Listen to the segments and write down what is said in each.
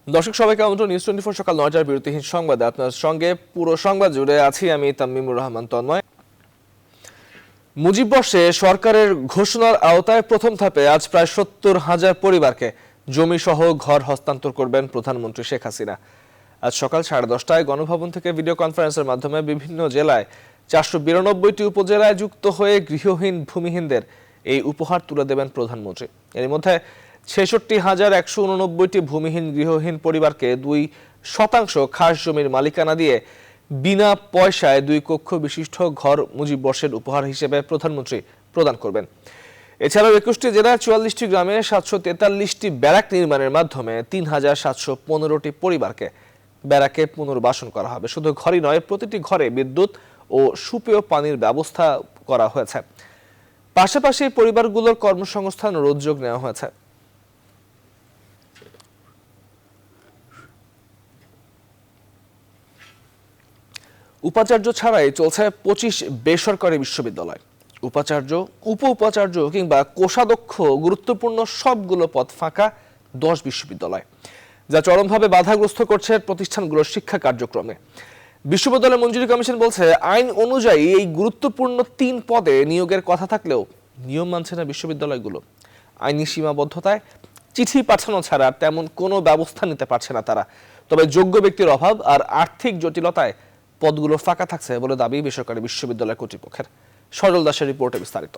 দর্শক সবাইকে আমন্ত্রণ নিউজ 24 সকাল 9টার বিরতিহীন সংবাদে আপনার সঙ্গে পুরো সংবাদ জুড়ে আছি আমি তামিমুর রহমান তন্ময়। মুজিব বর্ষে সরকারের ঘোষণার আওতায় প্রথম ধাপে আজ প্রায় 70,000 পরিবারকে জমি সহ ঘর হস্তান্তর করবেন প্রধানমন্ত্রী শেখ হাসিনা। আজ সকাল 10:30টায় গণভবন থেকে ভিডিও কনফারেন্সের মাধ্যমে বিভিন্ন জেলায় 492টি উপজেলায় যুক্ত হয়ে গৃহহীন ভূমিহীনদের এই উপহার তুলে দেবেন প্রধানমন্ত্রী। এর মধ্যে 66,189টি ভূমিহীন গৃহহীন পরিবারকে 2% খাস জমির মালিকানা দিয়ে বিনা পয়সায় 2 কক্ষ বিশিষ্ট ঘর মুজিব বর্ষের উপহার হিসেবে প্রধানমন্ত্রী প্রদান করবেন। এছাড়াও 21টি জেলায় 44টি গ্রামে 743টি ব্যারাক নির্মাণের মাধ্যমে 3,715টি পরিবারকে ব্যারাকে পুনর্বাসন করা হবে। শুধু ঘরই নয়, প্রতিটি ঘরে বিদ্যুৎ ও সুপেয় পানির ব্যবস্থা করা হয়েছে। পাশাপাশি পরিবারগুলোর কর্মসংস্থান ও উদ্যোগ নেওয়া হয়েছে। উপাচার্য ছাড়াই চলছে 25 বেসরকারি বিশ্ববিদ্যালয়। উপাচার্য, উপ উপাচার্য কিংবা কোষাধ্যক্ষ গুরুত্বপূর্ণ সবগুলো পদ ফাঁকা 10 বিশ্ববিদ্যালয়, যা চরমভাবে বাধাগ্রস্ত করছে প্রতিষ্ঠানগুলোর শিক্ষা কার্যক্রমে। বিশ্ববিদ্যালয় মঞ্জুরি কমিশন বলছে, আইন অনুযায়ী এই গুরুত্বপূর্ণ 3 পদে নিয়োগের কথা থাকলেও নিয়ম মানছে না বিশ্ববিদ্যালয়গুলো। আইনি সীমাবদ্ধতায় চিঠি পাঠানো ছাড়া তেমন কোনো ব্যবস্থা নিতে পারছে না তারা। তবে যোগ্য ব্যক্তির অভাব আর আর্থিক জটিলতায় পদগুলো ফাঁকা থাকছে বলে দাবি বেসরকারি বিশ্ববিদ্যালয় কর্তৃপক্ষের। সজল দাসের রিপোর্টে বিস্তারিত।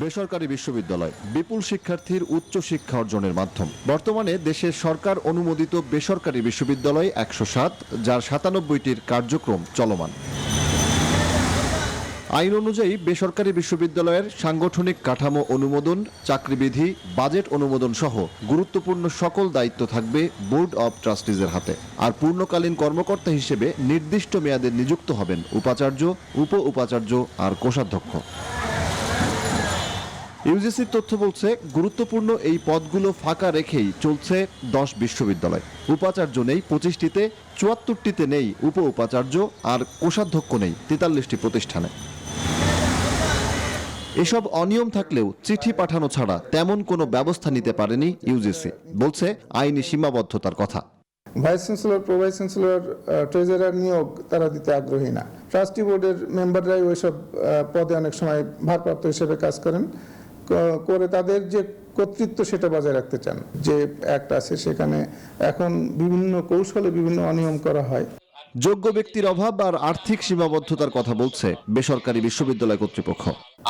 বেসরকারি বিশ্ববিদ্যালয় বিপুল শিক্ষার্থীর উচ্চ শিক্ষা অর্জনের মাধ্যম। বর্তমানে দেশের সরকার অনুমোদিত বেসরকারি বিশ্ববিদ্যালয় 107, যার 97টির কার্যক্রম চলমান। আইন অনুযায়ী বেসরকারি বিশ্ববিদ্যালয়ের সাংগঠনিক কাঠামো অনুমোদন, চাকরিবিধি, বাজেট অনুমোদন সহ গুরুত্বপূর্ণ সকল দায়িত্ব থাকবে বোর্ড অব ট্রাস্টিজের হাতে। আর পূর্ণকালীন কর্মকর্তা হিসেবে নির্দিষ্ট মেয়াদে নিযুক্ত হবেন উপাচার্য, উপ উপাচার্য আর কোষাধ্যক্ষ। ইউজিসির তথ্য বলছে, গুরুত্বপূর্ণ এই পদগুলো ফাঁকা রেখেই চলছে 10 বিশ্ববিদ্যালয়। উপাচার্য নেই 25টিতে, 74টিতে নেই উপ উপাচার্য, আর কোষাধ্যক্ষ নেই 43টি প্রতিষ্ঠানে। এসব অনিয়ম থাকলেও চিঠি পাঠানো ছাড়া তেমন কোনো ব্যবস্থা নিতে পারেনি ইউজিসি। বলছে আইনি সীমাবদ্ধতার কথা। Vice chancellor, pro vice chancellor, treasurer নিয়োগ তারা দিতে আগ্রহী না। ট্রাস্টি বোর্ডের মেম্বাররাই ওইসব পদে অনেক সময় ভারপ্রাপ্ত হিসেবে কাজ করে তাদের যে কর্তৃত্ব সেটা বজায় রাখতে চান। যে অ্যাক্ট আছে সেখানে এখন বিভিন্ন কৌশলে বিভিন্ন অনিয়ম করা হয়। যোগ্য ব্যক্তির অভাব আর আর্থিক সীমাবদ্ধতার কথা বলছে বেসরকারি বিশ্ববিদ্যালয় কর্তৃপক্ষ।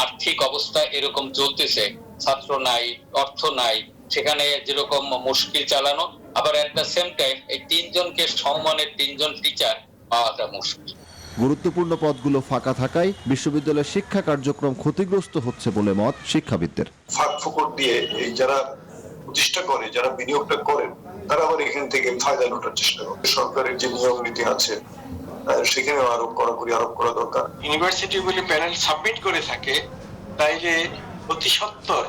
আর্থিক অবস্থা এরকম চলতেছে, ছাত্র নাই, অর্থ নাই, সেখানে যেরকম মুশকিল চালানো, আবার এট দ্য সেম টাইম এই 3 জনকে সম্মানের 3 জন টিচার পাওয়াটা মুশকিল। গুরুত্বপূর্ণ পদগুলো ফাঁকা থাকায় বিশ্ববিদ্যালয়ের শিক্ষা কার্যক্রম ক্ষতিগ্রস্ত হচ্ছে বলে মত শিক্ষাবিদদের। ফাঁক ফোকর দিয়ে এই যারা প্রতিষ্ঠা করে, যারা বিনিয়োগটা করেন, তারা আবার এখান থেকে ফায়দা লোটার চেষ্টা করে। সরকারের যে নিয়ম নীতি আছে সেখানে আরো কড়াকড়ি আরোপ করা দরকার। ইউনিভার্সিটিগুলি প্যানেল সাবমিট করে থাকে, তাইলে অতি সত্বর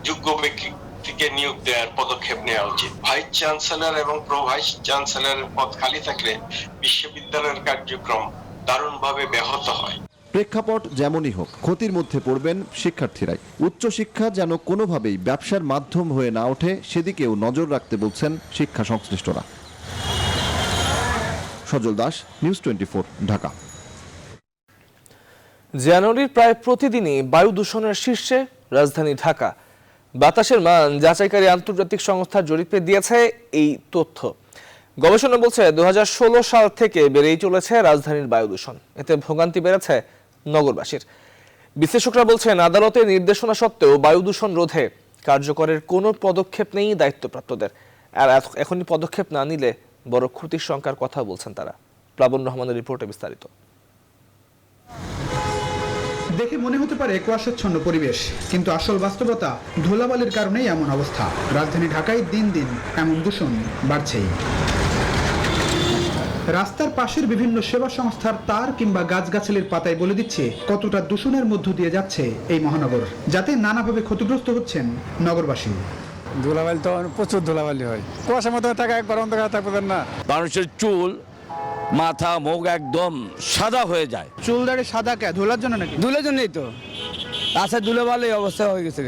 যোগ্য ব্যক্তিকে নিয়োগ দেওয়ার পদক্ষেপ নেওয়া উচিত। ভাইস চ্যান্সেলর এবং প্রো ভাইস চ্যান্সেলরের পদ খালি থাকলে বিশ্ববিদ্যালয়ের কার্যক্রম দারুণভাবে ব্যাহত হয়। প্রেক্ষাপট যেমনই হোক, ক্ষতির মধ্যে পড়বেন শিক্ষার্থীরাই। উচ্চশিক্ষা যেন কোনোভাবেই ব্যবসার মাধ্যম হয়ে না ওঠে, সেদিকেও নজর রাখতে বলছেন শিক্ষা সংশ্লিষ্টরা। সজল দাস, নিউজ 24, ঢাকা। জানুয়ারির প্রায় প্রতিদিনই বায়ু দূষণের শীর্ষে রাজধানী ঢাকা। বাতাসের মান যাচাইকারী আন্তর্জাতিক সংস্থা জরিপে দিয়েছে এই তথ্য। গবেষণা বলছে 2016 সাল থেকে বেড়েই চলেছে রাজধানীর বায়ু দূষণ। এতে ভোগান্তি বেড়েছে নগরবাসীর। বিশ্লেষকরা বলছেন, আদালতের নির্দেশনা সত্ত্বেও বায়ু দূষণ রোধে কার্যকরের কোনো পদক্ষেপ নেই দায়িত্বপ্রাপ্তদের। আর এখনই পদক্ষেপ না নিলে বড় ক্ষতির শঙ্কার কথা বলছেন তারা। প্লাবন রহমানের রিপোর্টে বিস্তারিত। দেখে মনে হতে পারে কুয়াশাচ্ছন্ন পরিবেশ, কিন্তু আসল বাস্তবতা ধুলাবালির কারণেই এমন অবস্থা। রাজধানী ঢাকায় দিন দিন এমন দূষণ বাড়ছেই। রাস্তার পাশের বিভিন্ন সেবা সংস্থার তার কিংবা গাছগাছালির পাতায় বলে দিচ্ছে কতটা দূষণের মধ্য দিয়ে যাচ্ছে এই মহানগর, যাতে নানাভাবে ক্ষতিগ্রস্ত হচ্ছেন নগরবাসী। ধুলাবালি তো প্রচুর ধুলাবালি হয়, কুয়াশার মধ্যে থাকা একবার অন্ধকার থাকবেন না। মানুষের চুল, মাথা, মুখ একদম সাদা হয়ে যায়। চুল দাড়ি সাদা কে? ধুলার জন্য নাকি? ধুলের জন্যই তো রাস্তায় ধুলাবালি অবস্থা হয়ে গেছে।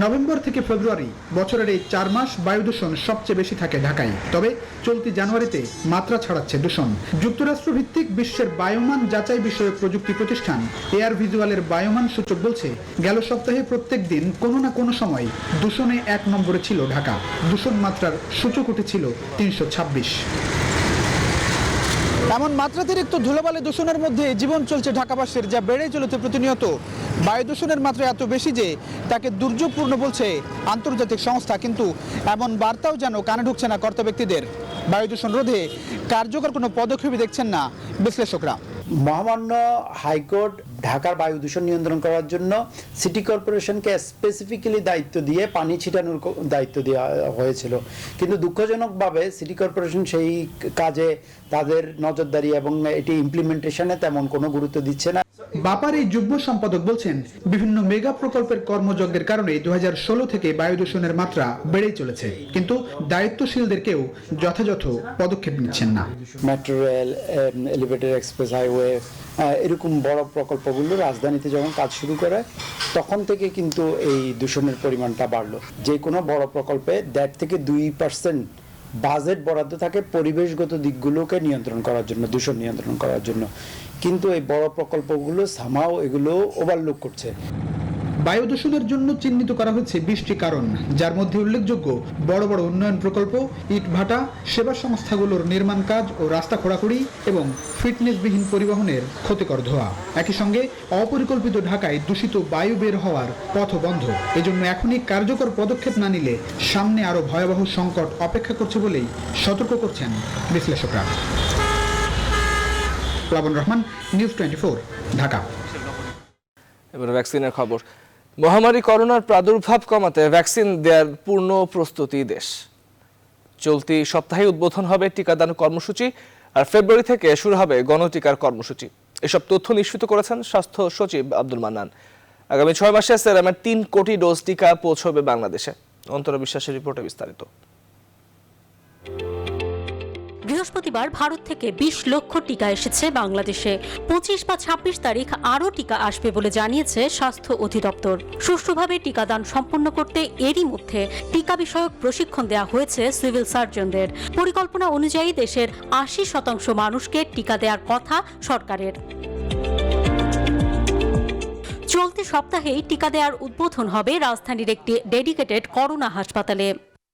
নভেম্বর থেকে ফেব্রুয়ারি বছরের এই 4 মাস বায়ু দূষণ সবচেয়ে বেশি থাকে ঢাকায়। তবে চলতি জানুয়ারিতে মাত্রা ছাড়াচ্ছে দূষণ। যুক্তরাষ্ট্র ভিত্তিক বিশ্বের বায়ুমান যাচাই বিষয়ক প্রযুক্তি প্রতিষ্ঠান এয়ার ভিজুয়ালের বায়ুমান সূচক বলছে, গেল সপ্তাহে প্রত্যেক দিন কোনো না কোনো সময় দূষণে 1 নম্বরে ছিল ঢাকা। দূষণ মাত্রার সূচক উঠেছিল 326। এমন মাত্রাতিরিক্ত ধুলোবালি দূষণের মধ্যে জীবন চলছে ঢাকাবাসীর, যা বেড়ে চলেছে প্রতিনিয়ত। বায়ু দূষণের মাত্রা এত বেশি যে তাকে দুর্যোগপূর্ণ বলছে আন্তর্জাতিক সংস্থা, কিন্তু এমন বার্তাও যেন কানে ঢুকছে না কর্তা ব্যক্তিদের। বায়ু দূষণ রোধে কার্যকর কোনো পদক্ষেপই দেখছেন না বিশ্লেষকরা। মহামান্য হাইকোর্ট ঢাকার বায়ু দূষণ নিয়ন্ত্রণ করার জন্য সিটি কর্পোরেশনকে স্পেসিফিক্যালি দায়িত্ব দিয়ে পানি ছিটানোর দায়িত্ব দেওয়া হয়েছিল, কিন্তু দুঃখজনকভাবে সিটি কর্পোরেশন সেই কাজে তাদের নজরদারি এবং এটি ইমপ্লিমেন্টেশনে তেমন কোনো গুরুত্ব দিচ্ছে না। বাপার এই যুগ্ম সম্পাদক বলছেন, বিভিন্ন মেগা প্রকল্পের কর্মযজ্ঞের কারণে 2016 থেকে বায়ু দূষণের মাত্রা বেড়েই চলেছে, কিন্তু দায়িত্বশীলদের কেউ যথাযথ পদক্ষেপ নিচ্ছেন না। Metro rail, elevated express highway, এরকম বড় প্রকল্পগুলো রাজধানীতে যখন কাজ শুরু করে তখন থেকে কিন্তু এই দূষণের পরিমাণটা বাড়লো। যে কোনো বড় প্রকল্পে 1.5 থেকে 2% বাজেট বরাদ্দ থাকে পরিবেশগত দিকগুলোকে নিয়ন্ত্রণ করার জন্য, দূষণ নিয়ন্ত্রণ করার জন্য, কিন্তু এই বড় প্রকল্পগুলো সামাও এগুলো ওভারলুক করছে। বায়ু দূষণের জন্য চিহ্নিত করা হয়েছে 20টি কারণ, যার মধ্যে উল্লেখযোগ্য বড় বড় উন্নয়ন প্রকল্প, ইটভাটা, সেবা সংস্থাগুলোর নির্মাণ কাজ ও রাস্তা খোঁড়াখুড়ি এবং ফিটনেসবিহীন পরিবহনের ক্ষতিকর ধোঁয়া। একই সঙ্গে অপরিকল্পিত ঢাকায় দূষিত বায়ু বের হওয়ার পথ বন্ধ। এজন্য এখনই কার্যকর পদক্ষেপ না নিলে সামনে আরো ভয়াবহ সংকট অপেক্ষা করছে বলেই সতর্ক করছেন বিশ্লেষকরা। প্লাবন রহমান, নিউজ 24, ঢাকা। এবার ভ্যাকসিনের খবর। মহামারী করোনার প্রাদুর্ভাব কমাতে ভ্যাকসিন দেওয়ার পূর্ণ প্রস্তুতি দেশ। চলতি সপ্তাহে উদ্বোধন হবে টিকাদান কর্মসূচি, আর ফেব্রুয়ারি থেকে শুরু হবে গণটিকার কর্মসূচি। এসব তথ্য নিশ্চিত করেছেন স্বাস্থ্য সচিব আব্দুল মান্নান। আগামী 6 মাসে সেরামের 3 কোটি ডোজ টিকা পৌঁছবে বাংলাদেশে। অন্তরা বিশ্বাসের রিপোর্টে বিস্তারিত। বৃহস্পতিবার ভারত থেকে 20 লক্ষ টিকা এসেছে বাংলাদেশে। 25 বা 26 তারিখ আরও টিকা আসবে বলে জানিয়েছে স্বাস্থ্য অধিদপ্তর। সুষ্ঠুভাবে টিকাদান সম্পন্ন করতে এরই মধ্যে টিকা বিষয়ক প্রশিক্ষণ দেওয়া হয়েছে সিভিল সার্জনদের। পরিকল্পনা অনুযায়ী দেশের 80% মানুষকে টিকা দেওয়ার কথা সরকারের। চলতি সপ্তাহেই টিকা দেওয়ার উদ্বোধন হবে রাজধানীর একটি ডেডিকেটেড করোনা হাসপাতালে।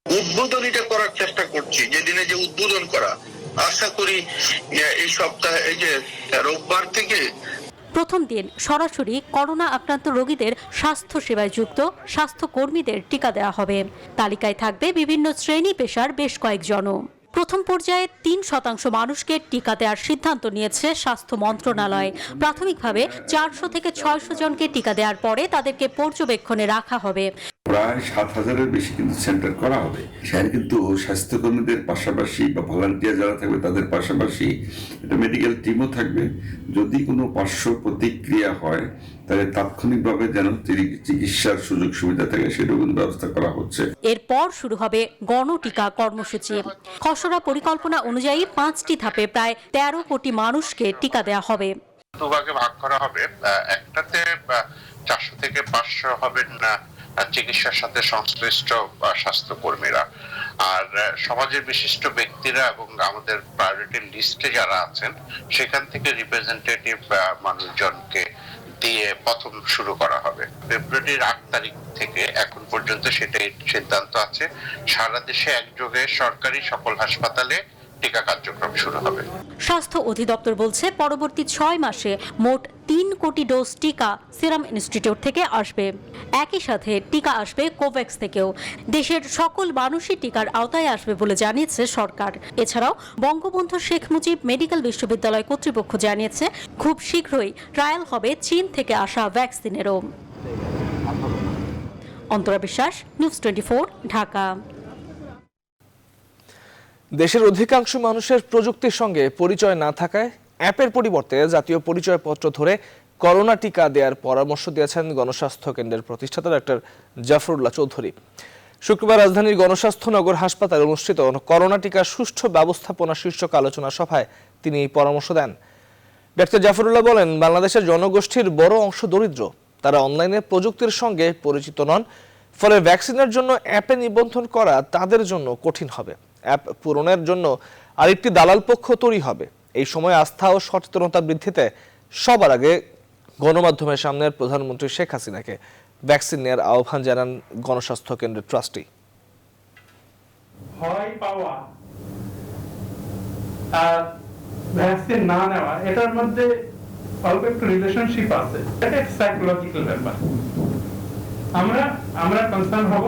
উদ্বোধনীটা করার চেষ্টা করছি, যেদিনে যে উদ্বোধন করা, আশা করি এই সপ্তাহে, এই যে রোববার থেকে প্রথম দিন সরাসরি করোনা আক্রান্ত রোগীদের স্বাস্থ্য সেবায় যুক্ত স্বাস্থ্যকর্মীদের টিকা দেওয়া হবে। তালিকায় থাকবে বিভিন্ন শ্রেণী পেশার বেশ কয়েকজনও। প্রথম পর্যায়ে 3% মানুষকে টিকা দেওয়ার সিদ্ধান্ত নিয়েছে স্বাস্থ্য মন্ত্রণালয়। প্রাথমিকভাবে 400 থেকে 600 জনকে টিকা দেওয়ার পরে তাদেরকে পর্যবেক্ষণে রাখা হবে। প্রায় 7000-এর বেশি কিন্তু সেন্টার করা হবে। সেখানে কিন্তু স্বাস্থ্যকর্মীদের পাশাপাশি বা ভলান্টিয়ার যারা থাকবে তাদের পাশাপাশি একটা মেডিকেল টিমও থাকবে। যদি কোনো পার্শ্ব প্রতিক্রিয়া হয় তাহলে তাৎক্ষণিকভাবে যেন চিকিৎসার সুযোগ সুবিধা থাকে সেটাও কিন্তু ব্যবস্থা করা হচ্ছে। এরপর শুরু হবে গণটিকা কর্মসূচি। খসড়া পরিকল্পনা অনুযায়ী 5টি ধাপে প্রায় 13 কোটি মানুষকে টিকা দেওয়া হবে। দুভাগে ভাগ করা হবে। একটাতে 400 থেকে 500 হবেন চিকিৎসার সাথে সংশ্লিষ্ট স্বাস্থ্যকর্মীরা, আর সমাজের বিশিষ্ট ব্যক্তিরা এবং আমাদের প্রায়োরিটি লিস্টে যারা আছেন সেখান থেকে রিপ্রেজেন্টেটিভ মানুষজনকে দিয়ে প্রথম শুরু করা হবে। ফেব্রুয়ারির 8 তারিখ থেকে এখন পর্যন্ত সেটাই সিদ্ধান্ত আছে, সারা দেশে একযোগে সরকারি সকল হাসপাতালে টিকা কার্যক্রম শুরু হবে। স্বাস্থ্য অধিদপ্তর বলছে পরবর্তী 6 মাসে মোট 3 কোটি ডোজ টিকা সিরাম ইনস্টিটিউট থেকে আসবে। একই সাথে টিকা আসবে কোভ্যাক্স থেকেও। দেশের সকল মানুষই টিকার আওতায় আসবে বলে জানিয়েছে সরকার। এছাড়াও বঙ্গবন্ধু শেখ মুজিব মেডিকেল বিশ্ববিদ্যালয় কর্তৃপক্ষ জানিয়েছে খুব শীঘ্রই ট্রায়াল হবে চীন থেকে আসা ভ্যাকসিনেরও। অন্তরা বিশ্বাস, নিউজ 24, ঢাকা। দেশের অধিকাংশ মানুষের প্রযুক্তির সঙ্গে পরিচয় না থাকায় অ্যাপের পরিবর্তে জাতীয় পরিচয়পত্র ধরে করোনা টিকা দেওয়ার পরামর্শ দিয়েছেন গণস্বাস্থ্য কেন্দ্রের প্রতিষ্ঠাতা ডক্টর জাফরুল্লাহ চৌধুরী। শুক্রবার রাজধানীর গণস্বাস্থ্য নগর হাসপাতালে অনুষ্ঠিত করোনা টিকার সুষ্ঠু ব্যবস্থাপনা শীর্ষক আলোচনা সভায় তিনি এই পরামর্শ দেন। ডক্টর জাফরুল্লাহ বলেন, বাংলাদেশের জনগোষ্ঠীর বড় অংশ দরিদ্র। তারা অনলাইনে প্রযুক্তির সঙ্গে পরিচিত নন। ফলে ভ্যাকসিনের জন্য অ্যাপে নিবন্ধন করা তাদের জন্য কঠিন হবে। অ্যাপ পূরণের জন্য আরেকটি দালাল পক্ষ তৈরি হবে। এই সময় আস্থা ও সচেতনতা বৃদ্ধিতে সবার আগে গণমাধ্যমের সামনে প্রধানমন্ত্রী শেখ হাসিনাকে ভ্যাকসিন নেওয়ার আহ্বান জানান গণস্বাস্থ্য কেন্দ্রের ট্রাস্টি। ভয় পাওয়া আর ভ্যাকসিন না নেওয়া এটার মধ্যে অল্প একটু রিলেশনশিপ আছে। এটা একটা সাইকোলজিক্যাল ব্যাপার। আমরা কনসার্ন হব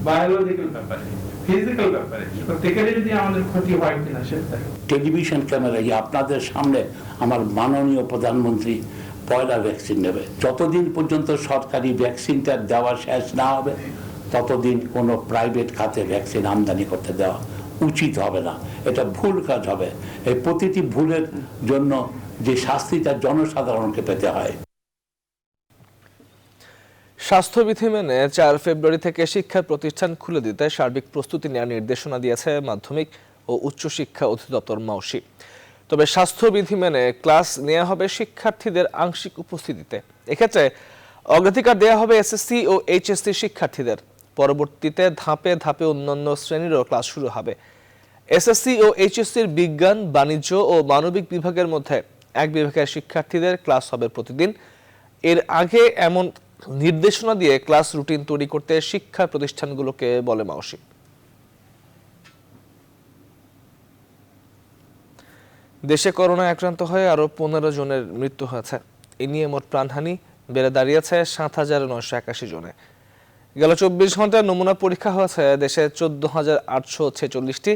বায়োলজিক্যাল ব্যাপারে, ফিজিক্যাল ব্যাপারে। সত্যিকারে যদি আমাদের ক্ষতি হয় কিনা সেটা। টেলিভিশন ক্যামেরায় আপনাদের সামনে আমার মাননীয় প্রধানমন্ত্রী পয়লা ভ্যাকসিন নেবে। যতদিন পর্যন্ত সরকারি ভ্যাকসিনটা দেওয়া শেষ না হবে ততদিন কোনো প্রাইভেট খাতে ভ্যাকসিন আমদানি করতে দেওয়া উচিত হবে না। এটা ভুল কাজ হবে। এই প্রতিটি ভুলের জন্য যে শাস্তিটা জনসাধারণকে পেতে হয়। স্বাস্থ্যবিধি মেনে 4 ফেব্রুয়ারি থেকে শিক্ষা প্রতিষ্ঠান খুলে দিতে সার্বিক প্রস্তুতি নেওয়ার নির্দেশনা দিয়েছে মাধ্যমিক ও উচ্চশিক্ষা অধিদপ্তর মাউসি। তবে স্বাস্থ্যবিধি মেনে ক্লাস নেওয়া হবে শিক্ষার্থীদের আংশিক উপস্থিতিতে। এক্ষেত্রে অগ্রাধিকার দেওয়া হবে এসএসসি ও এইচএসসি শিক্ষার্থীদের। পরবর্তীতে ধাপে ধাপে অন্যান্য শ্রেণীরও ক্লাস শুরু হবে। এসএসসি ও এইচএসসির বিজ্ঞান, বাণিজ্য ও মানবিক বিভাগের মধ্যে এক বিভাগের শিক্ষার্থীদের ক্লাস হবে প্রতিদিন। এর আগে এমন নির্দেশনা দিয়ে ক্লাস রুটিন তৈরি করতে শিক্ষা প্রতিষ্ঠানগুলোকে বলে মাউসি। দেশে করোনায় আক্রান্ত হয়ে আরো 15 জনের মৃত্যু হয়েছে। এ নিয়ে মোট প্রাণহানি বেড়ে দাঁড়িয়েছে 7,981 জনে। গেল 24 ঘন্টায় নমুনা পরীক্ষা হয়েছে দেশে 14,846টি,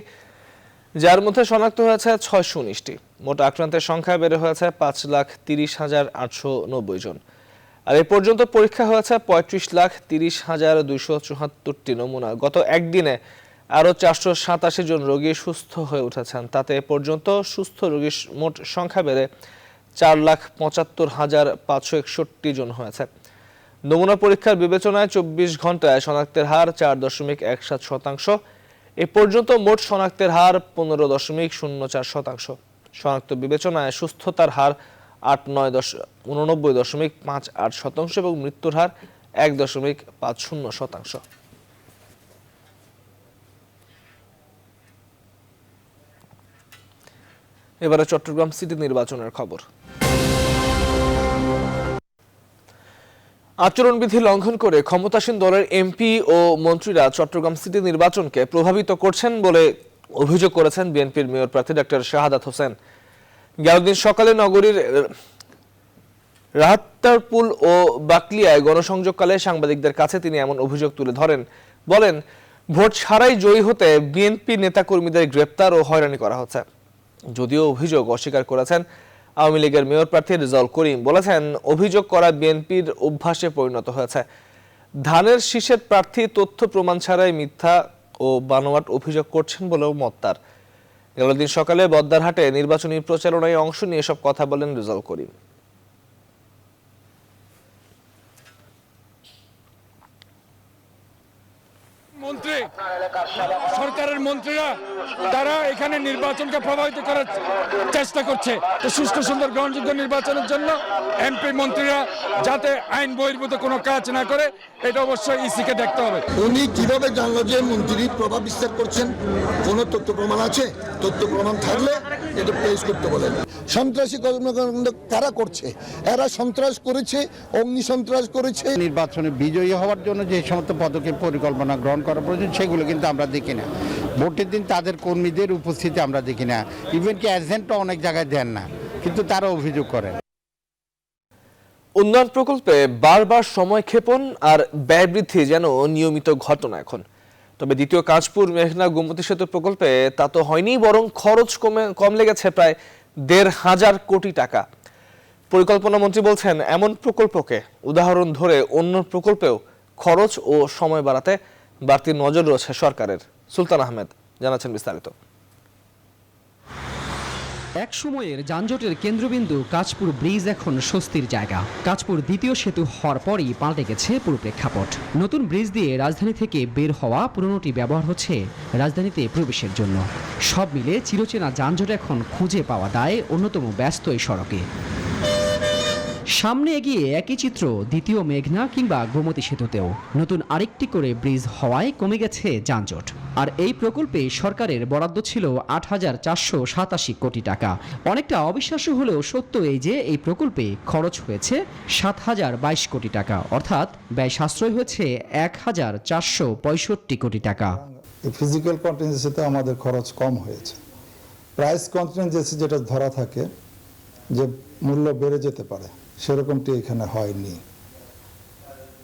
যার মধ্যে শনাক্ত হয়েছে 619টি। মোট আক্রান্তের সংখ্যা বেড়ে হয়েছে 5,30,890 জন। আর এ পর্যন্ত পরীক্ষা হয়েছে 35,30,274টি নমুনা। গত একদিনে আরও 487 জন রোগী সুস্থ হয়ে উঠেছেন। তাতে এ পর্যন্ত সুস্থ রোগীর মোট সংখ্যা বেড়ে 4,75,561 জন হয়েছে। নমুনা পরীক্ষার বিবেচনায় 24 ঘন্টায় শনাক্তের হার 4.17%। এ পর্যন্ত মোট শনাক্তের হার 15.04%। শনাক্ত বিবেচনায় সুস্থতার হার 89.58% এবং মৃত্যুর হার 1.50%। এবারে চট্টগ্রাম সিটি নির্বাচনের খবর। আচরণবিধি লঙ্ঘন করে ক্ষমতাসীন দলের এমপি ও মন্ত্রীরা চট্টগ্রাম সিটি নির্বাচনকে প্রভাবিত করছেন বলে অভিযোগ করেছেন বিএনপির মেয়র প্রার্থী ডক্টর শাহাদাত হোসেন। গেল দিন সকালে নগরীর রাহাত্তারপুল ও বাকলিয়ায় গণসংযোগকালে সাংবাদিকদের কাছে তিনি এমন অভিযোগ তুলে ধরেন। বলেন, ভোট ছাড়াই জয়ী হতে বিএনপি নেতাকর্মীদের গ্রেপ্তার ও হয়রানি করা হচ্ছে। যদিও অভিযোগ অস্বীকার করেছেন আওয়ামী লীগের মেয়র প্রার্থী রেজাউল করিম। বলেছেন, অভিযোগ করা বিএনপির অভ্যাসে পরিণত হয়েছে। ধানের শীষের প্রার্থী তথ্য প্রমাণ ছাড়াই মিথ্যা ও বানোয়াট অভিযোগ করছেন বলেও মত তার। গেল দিন সকালে বদ্দারহাটে নির্বাচনী প্রচারণায় অংশ নিয়ে এসব কথা বলেন রেজাউল করিম। মন্ত্রী, সরকারের মন্ত্রীরা তারা এখানে নির্বাচনকে প্রভাবিত করার চেষ্টা করছে। তো সুষ্ঠু সুন্দর গ্রহণযোগ্য নির্বাচনের জন্য এমপি মন্ত্রীরা যাতে আইন বহির্ভূত কোনো কাজ না করে এটা অবশ্যই ইসিকে দেখতে হবে। উনি কিভাবে জানলো যে মন্ত্রী প্রভাব বিস্তার করছেন? কোনো তথ্য প্রমাণ আছে? তথ্য প্রমাণ থাকলে এটা পেশ করতে বলেন। সন্ত্রাসী কর্মকাণ্ড কারা করছে? এরা সন্ত্রাস করেছে, অগ্নি সন্ত্রাস করেছে। নির্বাচনে বিজয়ী হওয়ার জন্য যে সমস্ত পদক্ষেপ পরিকল্পনা গ্রহণ করা প্রয়োজন সেগুলো কিন্তু আমরা দেখি না। ভোটের দিন তাদের কর্মীদের উপস্থিতি আমরা দেখি না। ইভেন কি এজেন্টও অনেক জায়গায় দেন না, কিন্তু তারা অভিযোগ করেন। উন্নয়ন প্রকল্পে বারবার সময় ক্ষেপণ আর ব্যয় বৃদ্ধি যেন নিয়মিত ঘটনা এখন। তবে দ্বিতীয় কাঁচপুর মেঘনা গোমতী সেতু প্রকল্পে তা তো হয়নি, বরং খরচ কম লেগেছে প্রায় 1,500 কোটি টাকা। পরিকল্পনা মন্ত্রী বলছেন, এমন প্রকল্পকে উদাহরণ ধরে অন্য প্রকল্পেও খরচ ও সময় বাড়াতে বাড়তি নজর রয়েছে সরকারের। সুলতান আহমেদ জানাচ্ছেন বিস্তারিত। এক সময়ের যানজটের কেন্দ্রবিন্দু কাঁচপুর ব্রিজ এখন স্বস্তির জায়গা। কাঁচপুর দ্বিতীয় সেতু হওয়ার পরই পাল্টে গেছে পুরো প্রেক্ষাপট। নতুন ব্রিজ দিয়ে রাজধানী থেকে বের হওয়া পুরনোটি ব্যবহার হচ্ছে রাজধানীতে প্রবেশের জন্য। সব মিলে চিরচেনা যানজট এখন খুঁজে পাওয়া দায় অন্যতম ব্যস্ত এই সড়কে। সামনে এগিয়ে একই চিত্র দ্বিতীয় মেঘনা কিংবা গোমতী সেতুতেও নতুন আরেকটি করে ব্রিজ হওয়ায় কমে গেছে যানজট। আর এই প্রকল্পে সরকারের বরাদ্দ ছিল ৮,৪৮৭ কোটি টাকা। অনেকটা অবিশ্বাস্য হলেও সত্য এই যে এই প্রকল্পে খরচ হয়েছে ৭,০২২ কোটি টাকা, অর্থাৎ ব্যয় সাশ্রয় হয়েছে ১,৪৬৫ কোটি টাকা। ফিজিক্যাল কন্টিনজেন্সিতে আমাদের খরচ কম হয়েছে। প্রাইস কন্টিনজেন্সি যেটা ধরা থাকে যে মূল্য বেড়ে যেতে পারে, সেরকমটি এখানে হয়নি।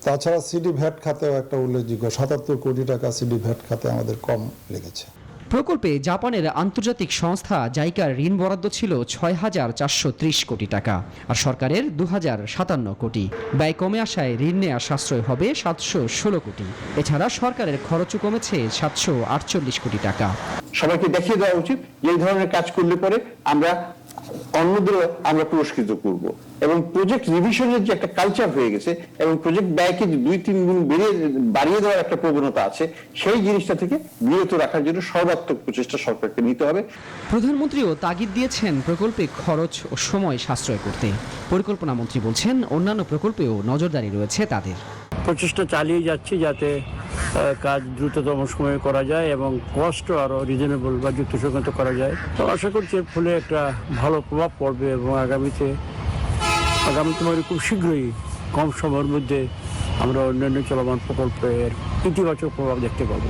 তাছাড়া সিডি ভ্যাট খাতেও একটা উল্লেখযোগ্য ৭৭ কোটি টাকা সিডি ভ্যাট খাতে আমাদের কম লেগেছে। প্রকল্পে জাপানের আন্তর্জাতিক সংস্থা জাইকার ঋণ বরাদ্দ ছিল ৬,৪৩০ কোটি টাকা আর সরকারের ২,০৫৭ কোটি। ব্যয় কমে আসায় ঋণ নেওয়া সাশ্রয় হবে ৭১৬ কোটি। এছাড়া সরকারের খরচও কমেছে ৭৪৮ কোটি টাকা। সবাইকে দেখিয়ে দেওয়া উচিত যে এই ধরনের কাজ করলে পরে আমরা অন্যদের আমরা পুরস্কৃত করব, এবং প্রজেক্ট রিভিশনের যে একটা কালচার হয়ে গেছে এবং প্রজেক্ট ব্যয়কে ২-৩ গুণ বাড়িয়ে দেওয়ার একটা প্রবণতা আছে, সেই জিনিসটা থেকে বিরত রাখার জন্য সর্বাত্মক প্রচেষ্টা সরকারকে নিতে হবে। প্রধানমন্ত্রীও তাগিদ দিয়েছেন প্রকল্পে খরচ ও সময় সাশ্রয় করতে। পরিকল্পনা মন্ত্রী বলছেন অন্যান্য প্রকল্পেও নজরদারি রয়েছে তাদের। প্রচেষ্টা চালিয়ে যাচ্ছি যাতে কাজ দ্রুততম সময়ে করা যায় এবং কষ্ট আরও রিজনেবল বা যুক্তিসঙ্গত করা যায়। তো আশা করছি এর ফলে একটা ভালো প্রভাব পড়বে এবং আগামীতে খুব শীঘ্রই কম সময়ের মধ্যে আমরা অন্যান্য চলমান প্রকল্পের ইতিবাচক প্রভাব দেখতে পাবো।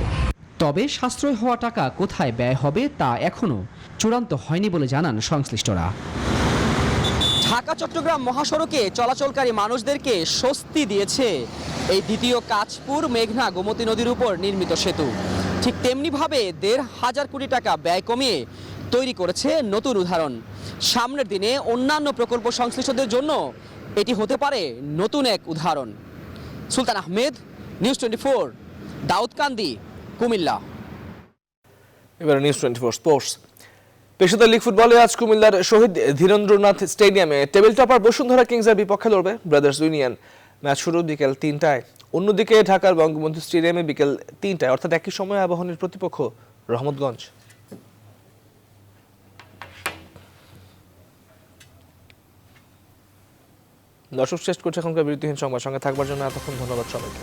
তবে সাশ্রয় হওয়া টাকা কোথায় ব্যয় হবে তা এখনও চূড়ান্ত হয়নি বলে জানান সংশ্লিষ্টরা। ঢাকা চট্টগ্রাম মহাসড়কে চলাচলকারী মানুষদেরকে স্বস্তি দিয়েছে এই দ্বিতীয় কাঁচপুর মেঘনা গোমতী নদীর উপর নির্মিত সেতু। ঠিক তেমনিভাবে ১,৫০০ কোটি টাকা ব্যয় কমিয়ে তৈরি করেছে নতুন উদাহরণ। সামনের দিনে অন্যান্য প্রকল্প সংশ্লিষ্টদের জন্য এটি হতে পারে নতুন এক উদাহরণ। সুলতান আহমেদ, নিউজ 24, দাউদকান্দি, কুমিল্লা। এবার নিউজ 24 স্পোর্টস। পেশাদার লীগ ফুটবলে আজ কুমিল্লার শহীদ ধীরেন্দ্রনাথ স্টেডিয়ামে টেবিল টপার বসুন্ধরা কিংসের বিপক্ষে লড়বে ব্রাদার্স ইউনিয়ন। ম্যাচ শুরু বিকেল ৩টায়। অন্যদিকে ঢাকার বঙ্গবন্ধু স্টেডিয়ামে বিকেল ৩টায়, অর্থাৎ একই সময়ে আবাহনীর প্রতিপক্ষ রহমতগঞ্জ। দর্শক শেষ করছে এখনকার বিরতিহীন সংবাদ। সঙ্গে থাকবার জন্য এতক্ষণ ধন্যবাদ সবাইকে।